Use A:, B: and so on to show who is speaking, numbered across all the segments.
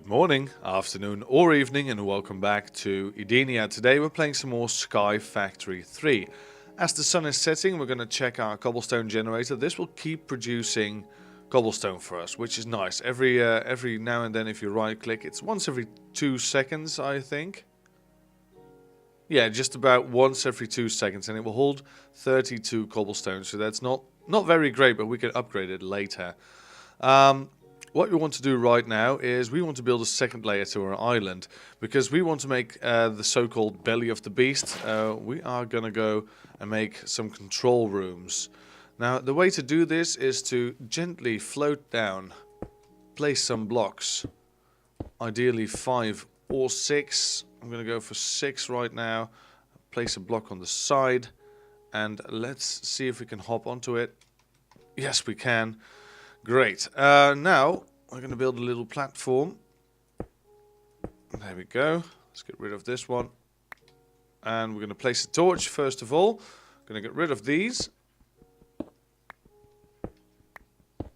A: morning, afternoon or evening, and welcome back to Edenia. Today we're playing some more Sky Factory 3. As the sun is setting, we're going to check our cobblestone generator. This will keep producing cobblestone for us, which is nice. Every now and then if you right click, it's once every 2 seconds, I think. Yeah, just about once every 2 seconds, and it will hold 32 cobblestone, so that's not very great, but we can upgrade it later. What we want to do right now is we want to build a second layer to our island, because we want to make the so-called belly of the beast. We are going to go and make some control rooms. Now, the way to do this is to gently float down, place some blocks, ideally 5 or 6. I'm going to go for 6 right now, place a block on the side, and let's see if we can hop onto it. Yes, we can. Great. Now, we're going to build a little platform. There we go. Let's get rid of this one. And we're going to place a torch, first of all. Going to get rid of these.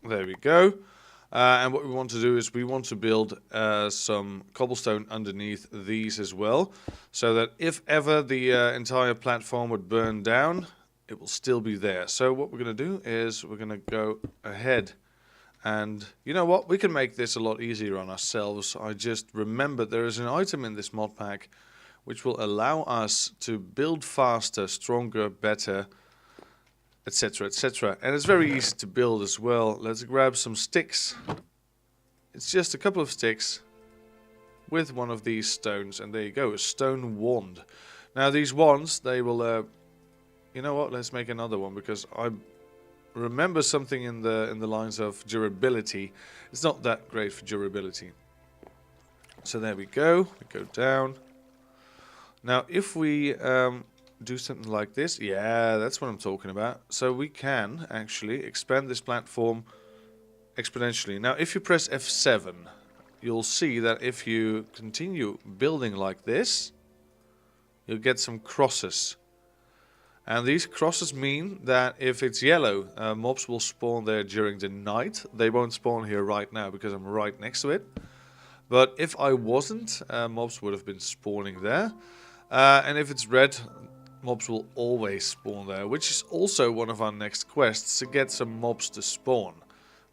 A: There we go. And what we want to do is we want to build some cobblestone underneath these as well. So that if ever the entire platform would burn down, it will still be there. So what we're going to do is we're going to go ahead. And you know what? We can make this a lot easier on ourselves. I just remembered there is an item in this mod pack which will allow us to build faster, stronger, better, etc, etc. And it's very easy to build as well. Let's grab some sticks. It's just a couple of sticks with one of these stones, and there you go, a stone wand. Now these wands, they will you know what, let's make another one, because I remember something in the lines of durability. It's not that great for durability. So there we go down. Now if we do something like this, yeah, that's what I'm talking about. So we can actually expand this platform exponentially. Now if you press F7, you'll see that if you continue building like this, you'll get some crosses. And these crosses mean that if it's yellow, mobs will spawn there during the night. They won't spawn here right now because I'm right next to it. But if I wasn't, mobs would have been spawning there. And if it's red, mobs will always spawn there, which is also one of our next quests, to get some mobs to spawn.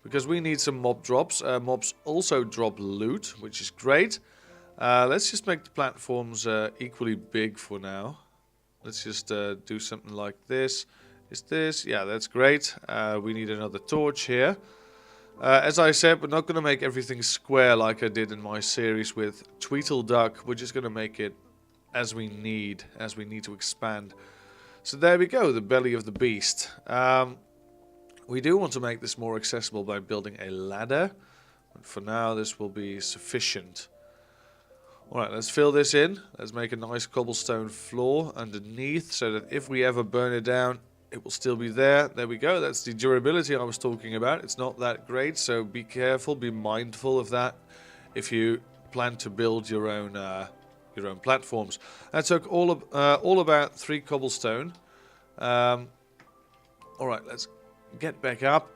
A: Because we need some mob drops. Mobs also drop loot, which is great. Let's just make the platforms equally big for now. Let's just do something like this. Is this? Yeah, that's great. We need another torch here. As I said, we're not going to make everything square like I did in my series with Tweedleduck. We're just going to make it as we need to expand. So there we go, the belly of the beast. We do want to make this more accessible by building a ladder. But for now, this will be sufficient. Alright, let's fill this in. Let's make a nice cobblestone floor underneath so that if we ever burn it down, it will still be there. There we go. That's the durability I was talking about. It's not that great, so be careful, be mindful of that if you plan to build your own platforms. That took all about 3 cobblestone. Alright, let's get back up.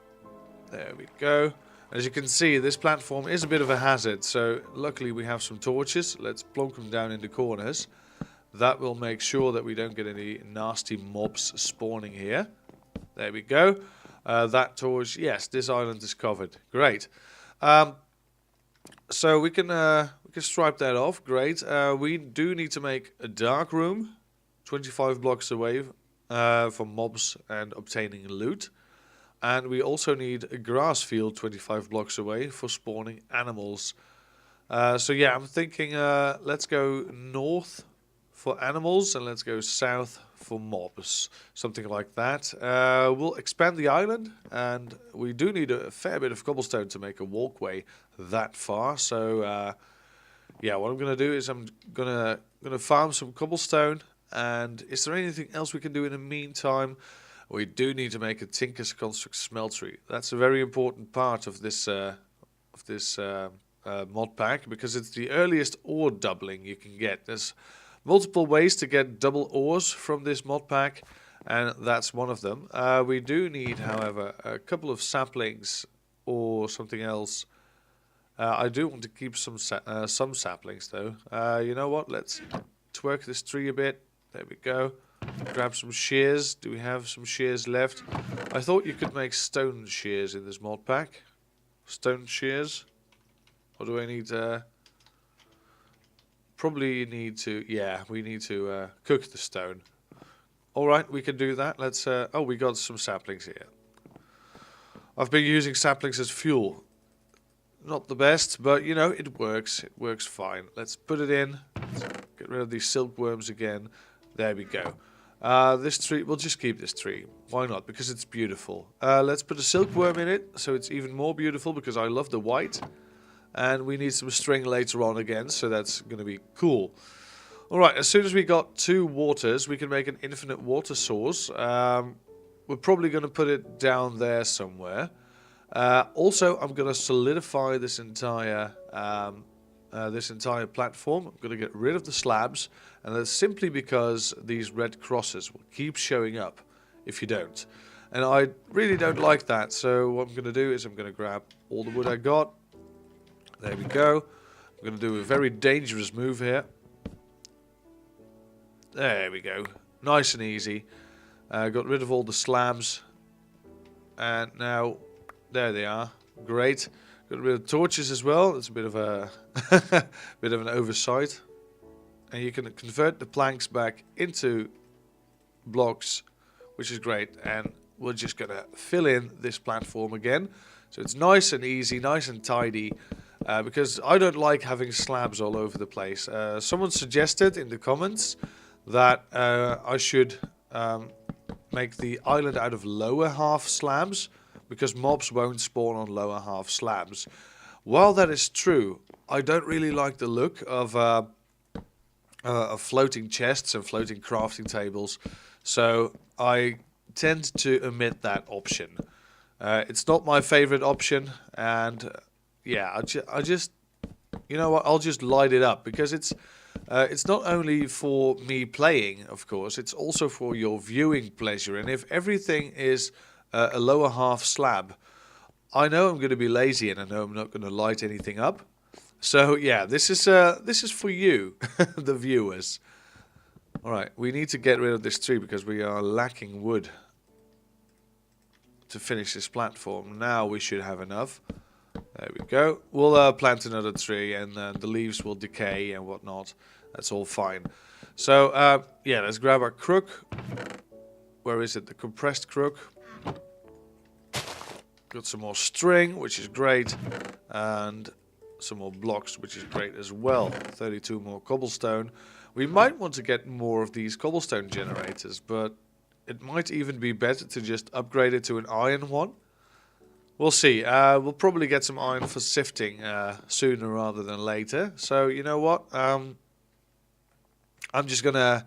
A: There we go. As you can see, this platform is a bit of a hazard, so luckily we have some torches. Let's plonk them down in the corners. That will make sure that we don't get any nasty mobs spawning here. There we go. That torch, yes, this island is covered. Great. So we can stripe that off. Great. We do need to make a dark room, 25 blocks away from mobs and obtaining loot. And we also need a grass field 25 blocks away for spawning animals. So yeah, I'm thinking let's go north for animals and let's go south for mobs. Something like that. We'll expand the island, and we do need a fair bit of cobblestone to make a walkway that far. So yeah, what I'm going to do is I'm going to farm some cobblestone. And is there anything else we can do in the meantime? We do need to make a Tinker's Construct smeltery. That's a very important part of this mod pack, because it's the earliest ore doubling you can get. There's multiple ways to get double ores from this mod pack, and that's one of them. We do need, however, a couple of saplings or something else I do want to keep some saplings though. You know what? Let's twerk this tree a bit. There we go. Grab some shears. Do we have some shears left? I thought you could make stone shears in this mod pack. Stone shears. Or do I need probably need to, yeah, we need to cook the stone. Alright, we can do that. Let's, oh, we got some saplings here. I've been using saplings as fuel. Not the best, but you know, it works. It works fine. Let's put it in. Let's get rid of these silkworms again. There we go. This tree, we'll just keep this tree. Why not? Because it's beautiful. Let's put a silkworm in it, so it's even more beautiful because I love the white. And we need some string later on again, so that's going to be cool. Alright, as soon as we got 2 waters, we can make an infinite water source. We're probably going to put it down there somewhere. Also, I'm going to solidify this entire platform. I'm going to get rid of the slabs, and that's simply because these red crosses will keep showing up if you don't. And I really don't like that, so what I'm going to do is I'm going to grab all the wood I got. There we go. I'm going to do a very dangerous move here. There we go. Nice and easy. Got rid of all the slabs. And now, there they are. Great. Got rid of torches as well. It's a bit of a bit of an oversight. And you can convert the planks back into blocks, which is great. And we're just going to fill in this platform again. So it's nice and easy, nice and tidy. Because I don't like having slabs all over the place. Someone suggested in the comments that I should make the island out of lower half slabs, because mobs won't spawn on lower half slabs. While that is true, I don't really like the look of floating chests and floating crafting tables, so I tend to omit that option. It's not my favorite option, and yeah, I just, you know what, I'll just light it up, because it's not only for me playing, of course, it's also for your viewing pleasure. And if everything is a lower half slab, I know I'm going to be lazy, and I know I'm not going to light anything up. So yeah, this is for you, the viewers. All right, we need to get rid of this tree because we are lacking wood to finish this platform. Now we should have enough. There we go. We'll plant another tree, and the leaves will decay and whatnot. That's all fine. So, yeah, let's grab our crook. Where is it? The compressed crook. Got some more string, which is great. And some more blocks, which is great as well. 32 more cobblestone. We might want to get more of these cobblestone generators, but it might even be better to just upgrade it to an iron one. We'll see. We'll probably get some iron for sifting sooner rather than later. So you know what? I'm just gonna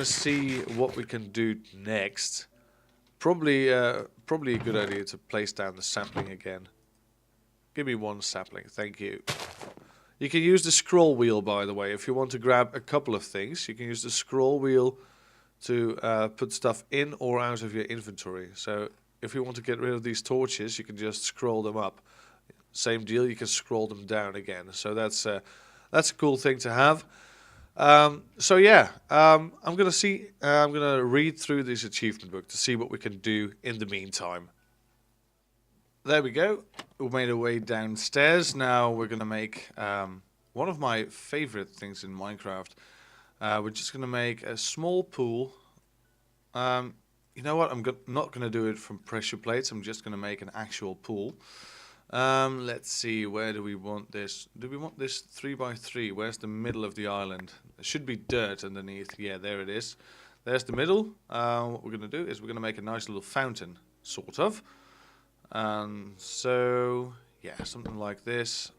A: see what we can do next. Probably a good idea to place down the sapling again. Give me 1 sapling, thank you. You can use the scroll wheel, by the way, if you want to grab a couple of things. You can use the scroll wheel to put stuff in or out of your inventory. So if you want to get rid of these torches, you can just scroll them up. Same deal, you can scroll them down again. So that's a cool thing to have. So yeah, I'm gonna read through this achievement book to see what we can do in the meantime. There we go. We made our way downstairs. Now we're gonna make one of my favorite things in Minecraft. We're just gonna make a small pool. You know what? I'm not going to do it from pressure plates. I'm just going to make an actual pool. Let's see. Where do we want this? Do we want this 3x3? Where's the middle of the island? There should be dirt underneath. Yeah, there it is. There's the middle. What we're going to do is we're going to make a nice little fountain, sort of. So, yeah, something like this.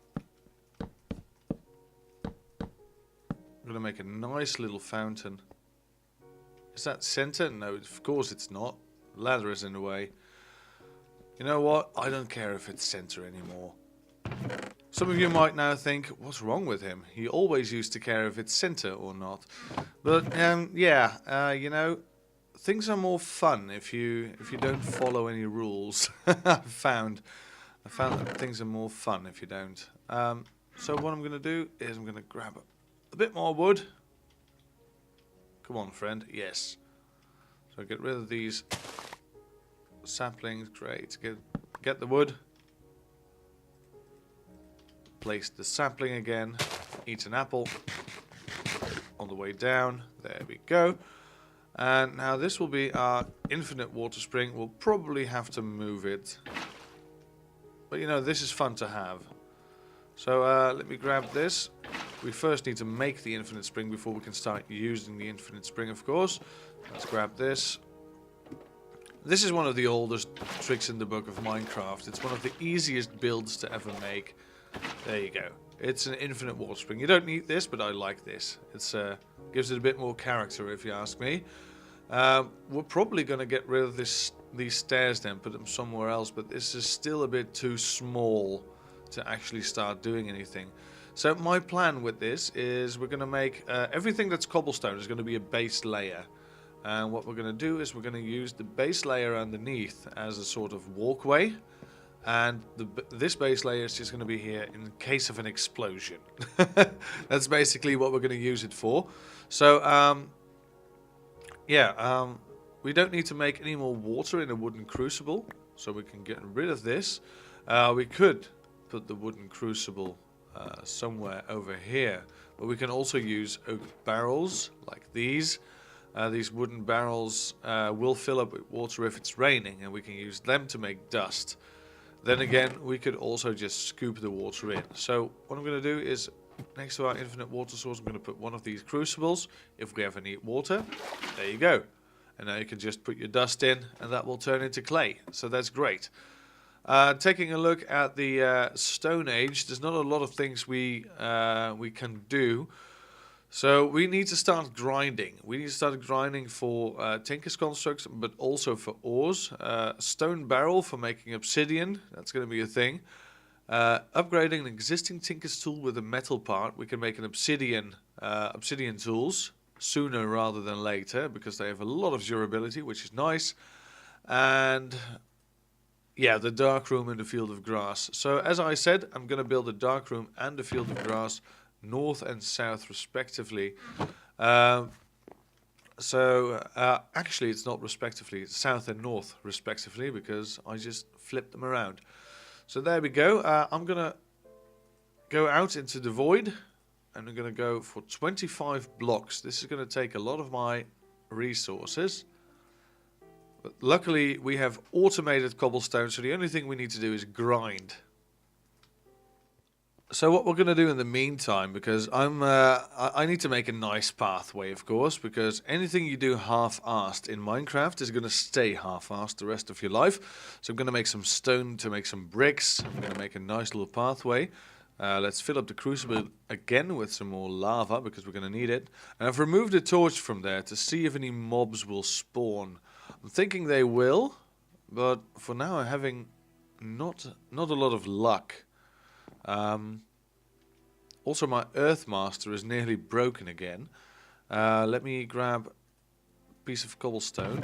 A: I'm going to make a nice little fountain. Is that center? No, of course it's not. The ladder is in the way. You know what? I don't care if it's center anymore. Some of you might now think, what's wrong with him? He always used to care if it's center or not. But yeah, you know, things are more fun if you don't follow any rules. I I found that things are more fun if you don't. So what I'm going to do is I'm going to grab a bit more wood. Come on, friend. Yes. So get rid of these saplings. Great. Get the wood. Place the sapling again. Eat an apple. On the way down. There we go. And now this will be our infinite water spring. We'll probably have to move it. But you know, this is fun to have. So let me grab this. We first need to make the infinite spring before we can start using the infinite spring, of course. Let's grab this. This is one of the oldest tricks in the book of Minecraft. It's one of the easiest builds to ever make. There you go. It's an infinite water spring. You don't need this, but I like this. It's gives it a bit more character, if you ask me. We're probably going to get rid of these stairs then, put them somewhere else, but this is still a bit too small to actually start doing anything. So my plan with this is we're going to make everything that's cobblestone is going to be a base layer. And what we're going to do is we're going to use the base layer underneath as a sort of walkway. And this base layer is just going to be here in case of an explosion. That's basically what we're going to use it for. So, we don't need to make any more water in a wooden crucible. So we can get rid of this. We could put the wooden crucible somewhere over here. But we can also use oak barrels like these. These wooden barrels will fill up with water if it's raining. And we can use them to make dust. Then again, we could also just scoop the water in. So what I'm going to do is, next to our infinite water source, I'm going to put one of these crucibles. If we ever need water, there you go. And now you can just put your dust in, and that will turn into clay. So that's great. Taking a look at the Stone Age, there's not a lot of things we can do. So we need to start grinding. We need to start grinding for Tinker's Constructs, but also for ores. Stone barrel for making obsidian. That's going to be a thing. Upgrading an existing Tinker's tool with a metal part. We can make an obsidian tools sooner rather than later because they have a lot of durability, which is nice. And yeah, the dark room and the field of grass. So as I said, I'm going to build a dark room and the field of grass north and south respectively. Actually it's not respectively, it's south and north respectively because I just flipped them around. So there we go. I'm gonna go out into the void and I'm gonna go for 25 blocks. This is gonna take a lot of my resources, but luckily we have automated cobblestone, so the only thing we need to do is grind. So what we're going to do in the meantime, because I need to make a nice pathway, of course, because anything you do half-assed in Minecraft is going to stay half-assed the rest of your life. So I'm going to make some stone to make some bricks. I'm going to make a nice little pathway. Let's fill up the crucible again with some more lava, because we're going to need it. And I've removed the torch from there to see if any mobs will spawn. I'm thinking they will, but for now I'm having not a lot of luck. Also my Earthmaster is nearly broken again. Let me grab a piece of cobblestone.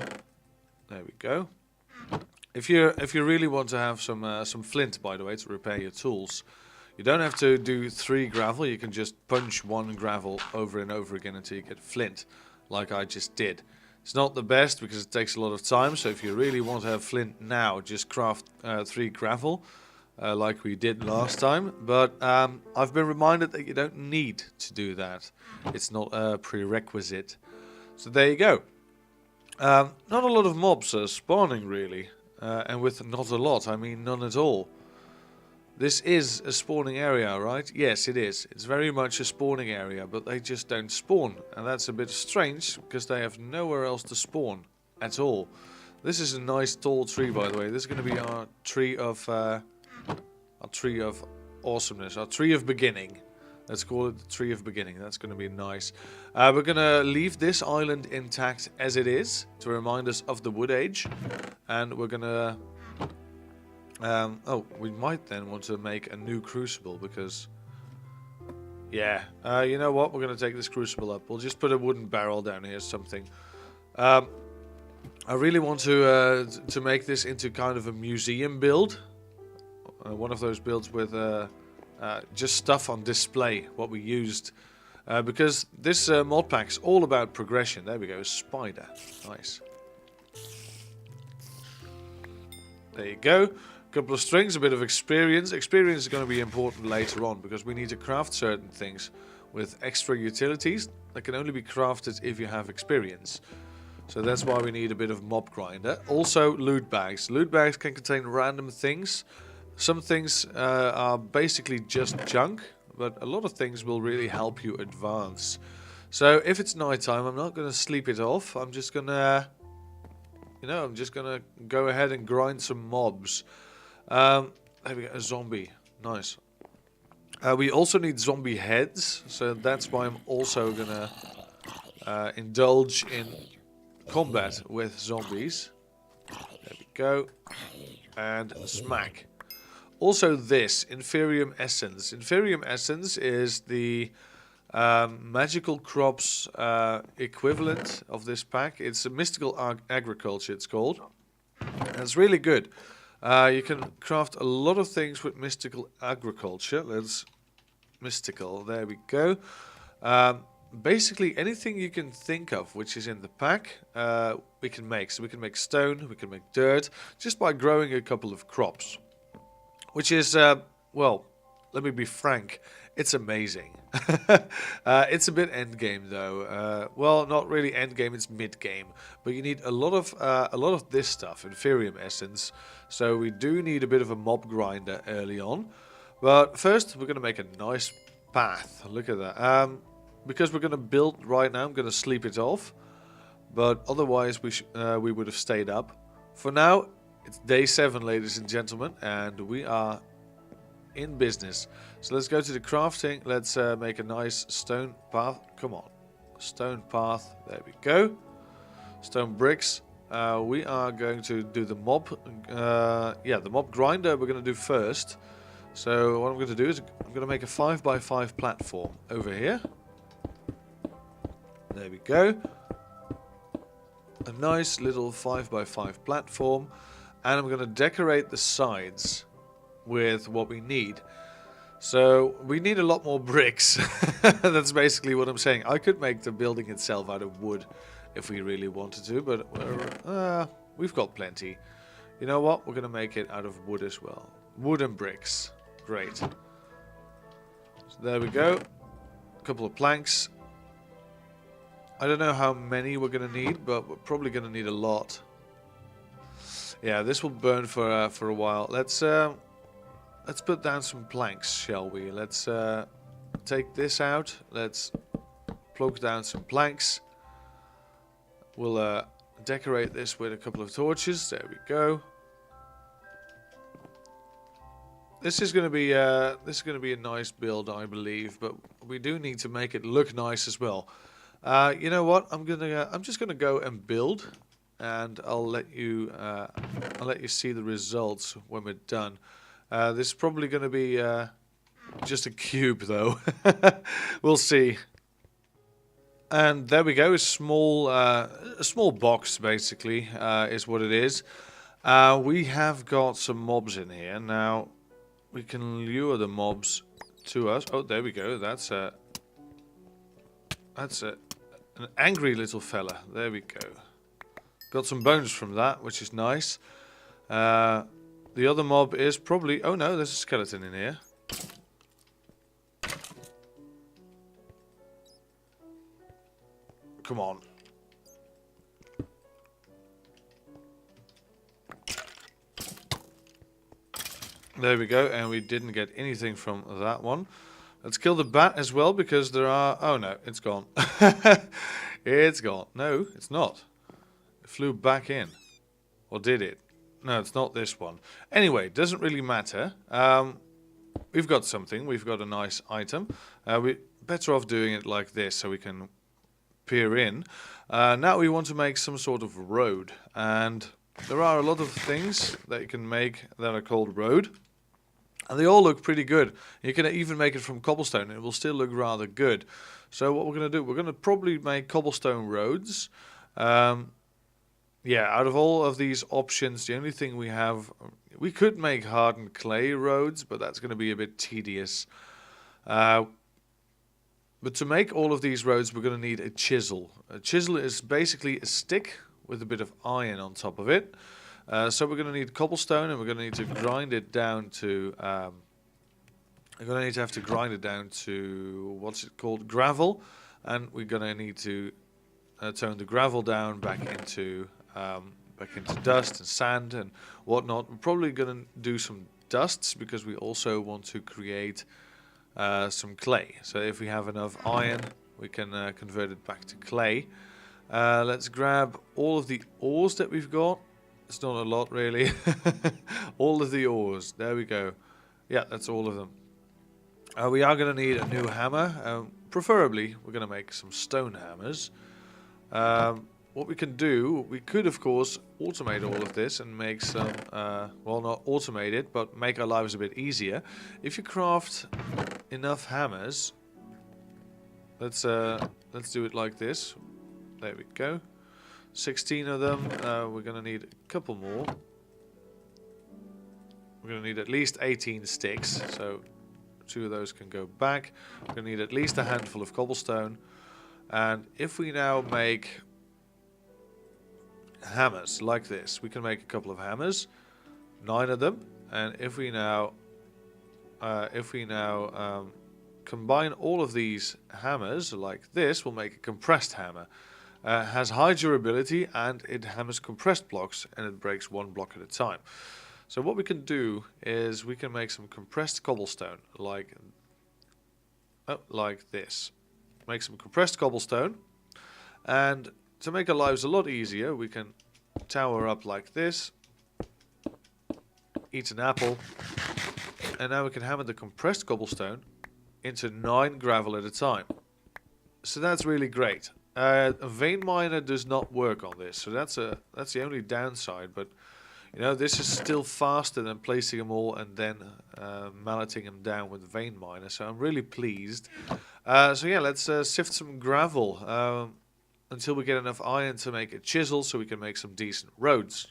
A: There we go. If you really want to have some flint, by the way, to repair your tools, you don't have to do 3 gravel. You can just punch 1 gravel over and over again until you get flint, like I just did. It's not the best because it takes a lot of time. So if you really want to have flint now, just craft 3 gravel. Like we did last time, but I've been reminded that you don't need to do that. It's not a prerequisite. So there you go. Not a lot of mobs are spawning really, and with not a lot, I mean none at all. This is a spawning area, right? Yes, it is. It's very much a spawning area, but they just don't spawn, and that's a bit strange because they have nowhere else to spawn at all. This is a nice tall tree, by the way. This is going to be our tree of awesomeness, our tree of beginning. Let's call it the tree of beginning. That's going to be nice. We're going to leave this island intact as it is to remind us of the wood age. And we're going to... we might then want to make a new crucible because... Yeah, you know what? We're going to take this crucible up. We'll just put a wooden barrel down here or something. I really want to make this into kind of a museum build. one of those builds with just stuff on display, what we used. Because this mod pack's all about progression. There we go, spider. Nice. There you go. Couple of strings, a bit of experience. Experience is going to be important later on because we need to craft certain things with extra utilities that can only be crafted if you have experience. So that's why we need a bit of mob grinder. Also loot bags. Loot bags can contain random things. Some things are basically just junk, but a lot of things will really help you advance. So if it's nighttime, I'm not going to sleep it off. I'm just going to, I'm just going to go ahead and grind some mobs. There we go, a zombie. Nice. We also need zombie heads, so that's why I'm also going to indulge in combat with zombies. There we go. And smack. Also this, Inferium Essence. Inferium Essence is the magical crops equivalent of this pack. It's a mystical agriculture, it's called. And it's really good. You can craft a lot of things with mystical agriculture. Mystical, there we go. Basically anything you can think of which is in the pack, we can make. So we can make stone, we can make dirt, just by growing a couple of crops. Which is, well, let me be frank, it's amazing. It's a bit endgame though. Well, not really endgame, it's mid-game. But you need a lot of this stuff, Inferium Essence. So we do need a bit of a mob grinder early on. But first, we're going to make a nice path. Look at that. Because we're going to build right now, I'm going to sleep it off. But otherwise, we would have stayed up. For now, it's day 7, ladies and gentlemen, and we are in business. So let's go to the crafting. Let's make a nice stone path. Come on. Stone path. There we go. Stone bricks. We are going to do the mob. The mob grinder we're going to do first. So what I'm going to do is I'm going to make a 5x5 platform over here. There we go. A nice little 5x5 platform. And I'm going to decorate the sides with what we need. So we need a lot more bricks. That's basically what I'm saying. I could make the building itself out of wood if we really wanted to, but we've got plenty. You know what? We're going to make it out of wood as well. Wood and bricks. Great. So there we go. A couple of planks. I don't know how many we're going to need, but we're probably going to need a lot. Yeah, this will burn for a while. Let's put down some planks, shall we? Let's take this out. Let's plug down some planks. We'll decorate this with a couple of torches. There we go. This is going to be a nice build, I believe, but we do need to make it look nice as well. You know what? I'm just gonna go and build, and I'll let you see the results when we're done. This is probably going to be just a cube, though. We'll see. And there we go. A small box, basically, is what it is. We have got some mobs in here now. We can lure the mobs to us. Oh, there we go. That's an angry little fella. There we go. Got some bones from that, which is nice. The other mob is probably... Oh no, there's a skeleton in here. Come on. There we go, and we didn't get anything from that one. Let's kill the bat as well, because there are... Oh no, it's gone. It's gone. No, it's not. It flew back in. Or did it? No, it's not this one. Anyway, doesn't really matter. We've got something. We've got a nice item. We're better off doing it like this, so we can peer in. Now we want to make some sort of road. And there are a lot of things that you can make that are called road. And they all look pretty good. You can even make it from cobblestone, and it will still look rather good. So what we're going to do, we're going to probably make cobblestone roads. yeah, out of all of these options, the only thing we have, we could make hardened clay roads, but that's going to be a bit tedious. But to make all of these roads, we're going to need a chisel. A chisel is basically a stick with a bit of iron on top of it. So we're going to need cobblestone, and we're going to need to grind it down to. We're going to have to grind it down to what's it called, gravel, and we're going to need to turn the gravel down back into dust and sand and whatnot. We're probably going to do some dusts because we also want to create some clay. So if we have enough iron, we can convert it back to clay. Let's grab all of the ores that we've got. It's not a lot really. All of the ores. There we go. Yeah, that's all of them. We are going to need a new hammer. Preferably, we're going to make some stone hammers. What we can do, we could of course automate all of this and make some, well, not automate it, but make our lives a bit easier. If you craft enough hammers, let's do it like this. There we go. 16 of them. We're going to need a couple more. We're going to need at least 18 sticks, so 2 of those can go back. We're going to need at least a handful of cobblestone. And if we now make hammers like this, we can make a couple of hammers, 9 of them. And if we now combine all of these hammers like this, we'll make a compressed hammer. Has high durability and it hammers compressed blocks, and it breaks 1 block at a time. So what we can do is we can make some compressed cobblestone like this. Make some compressed cobblestone, and to make our lives a lot easier, we can tower up like this, eat an apple, and now we can hammer the compressed cobblestone into 9 gravel at a time. So that's really great. A vein miner does not work on this, so that's the only downside. But you know, this is still faster than placing them all and then malleting them down with vein miner. So I'm really pleased. So yeah, let's sift some gravel until we get enough iron to make a chisel, so we can make some decent roads.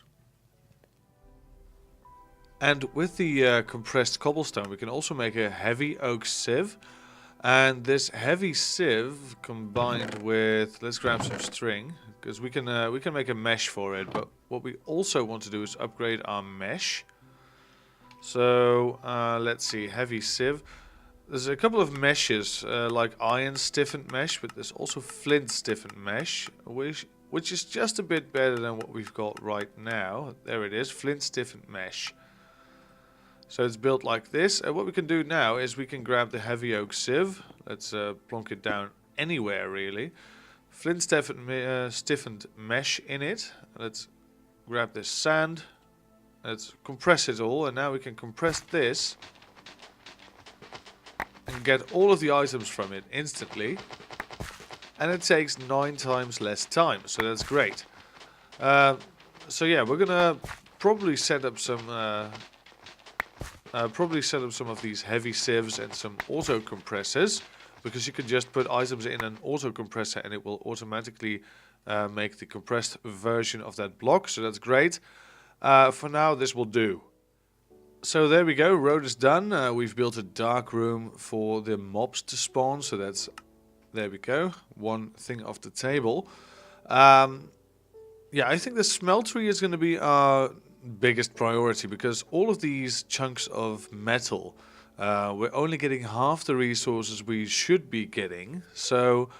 A: And with the compressed cobblestone, we can also make a heavy oak sieve. And this heavy sieve combined with, let's grab some string, because we can make a mesh for it. But what we also want to do is upgrade our mesh. So let's see, heavy sieve. There's a couple of meshes, like iron stiffened mesh, but there's also flint stiffened mesh, which is just a bit better than what we've got right now. There it is, flint stiffened mesh. So it's built like this. And what we can do now is we can grab the heavy oak sieve. Let's plonk it down anywhere really. Flint stiffened mesh in it. Let's grab this sand. Let's compress it all, and now we can compress this and get all of the items from it instantly. And it takes 9 times less time, so that's great. So yeah, we're gonna probably set up some of these heavy sieves and some auto compressors, because you can just put items in an auto compressor and it will automatically make the compressed version of that block. So that's great. For now, this will do. So there we go, road is done. We've built a dark room for the mobs to spawn. So that's, there we go, one thing off the table. Yeah, I think the smeltery is going to be our biggest priority, because all of these chunks of metal, we're only getting half the resources we should be getting. So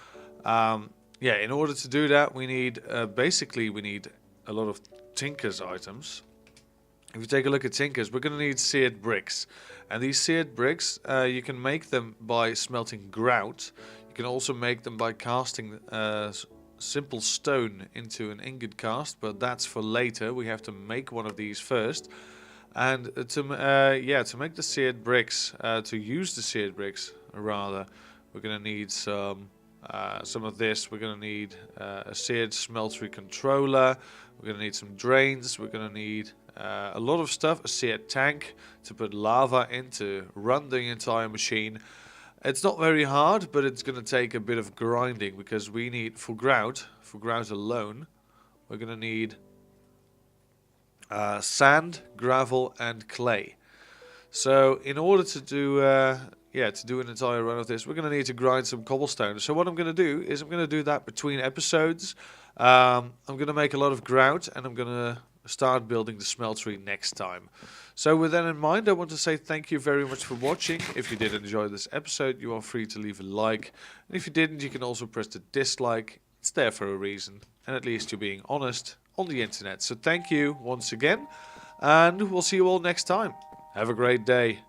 A: yeah, in order to do that, we need basically we need a lot of Tinker's items. If you take a look at Tinker's, we're going to need seared bricks, and these seared bricks you can make them by smelting grout. You can also make them by casting simple stone into an ingot cast, but that's for later. We have to make one of these first. And to make the seared bricks, to use the seared bricks rather, we're going to need some of this. We're going to need a seared smeltery controller. We're going to need some drains. We're going to need a lot of stuff. A seared tank to put lava in to run the entire machine. It's not very hard, but it's going to take a bit of grinding, because we need, for grout alone, we're going to need sand, gravel, and clay. So in order to do an entire run of this, we're going to need to grind some cobblestone. So what I'm going to do is I'm going to do that between episodes. I'm going to make a lot of grout, and I'm going to start building the smeltery next time. So with that in mind, I want to say thank you very much for watching. If you did enjoy this episode, you are free to leave a like. And if you didn't, you can also press the dislike. It's there for a reason. And at least you're being honest on the internet. So thank you once again. And we'll see you all next time. Have a great day.